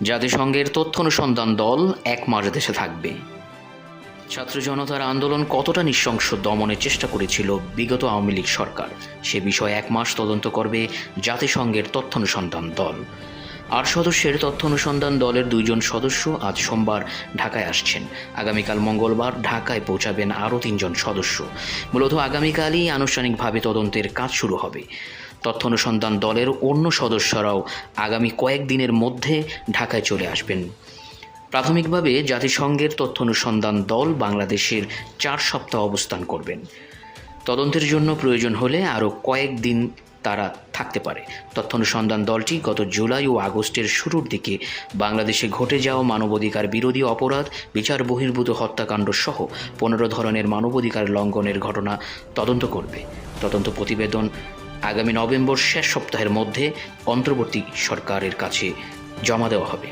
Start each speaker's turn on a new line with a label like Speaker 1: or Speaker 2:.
Speaker 1: জাতিসংঘের তথ্য অনুসন্ধান দল 1 মাস দেশে থাকবে। ছাত্র জনতার আন্দোলন কতটা নৃশংস দমনের চেষ্টা করেছিল বিগত আওয়ামী লীগ সরকার, সে বিষয়ে 1 মাস তদন্ত করবে জাতিসংঘের তথ্য অনুসন্ধান দল। 8 সদস্যের তথ্য অনুসন্ধান দলের 2 জন সদস্য আজ সোমবার ঢাকায় আসছেন। আগামীকাল মঙ্গলবার ঢাকায় পৌঁছাবেন আরও 3 জন সদস্য। মূলত আগামীকালই আনুষ্ঠানিকভাবে তদন্তের কাজ শুরু হবে। তথ্য অনুসন্ধান দলের অন্য সদস্যরাও আগামী কয়েকদিনের মধ্যে ঢাকায় চলে আসবেন। প্রাথমিকভাবে জাতিসংঘের তথ্য অনুসন্ধান দল বাংলাদেশের 4 সপ্তাহ অবস্থান করবেন। তদন্তের জন্য প্রয়োজন হলে আরও কয়েকদিন তারা থাকতে পারে। তথ্য অনুসন্ধান দলটি গত জুলাই ও আগস্টের শুরুর দিকে বাংলাদেশে ঘটে যাওয়া মানবাধিকার বিরোধী অপরাধ, বিচার বহির্ভূত হত্যাকাণ্ড সহ 15 ধরনের মানবাধিকার লঙ্ঘনের ঘটনা তদন্ত করবে। তদন্ত প্রতিবেদন আগামী নভেম্বর শেষ সপ্তাহের মধ্যে অন্তর্বর্তী সরকারের কাছে জমা দেওয়া হবে।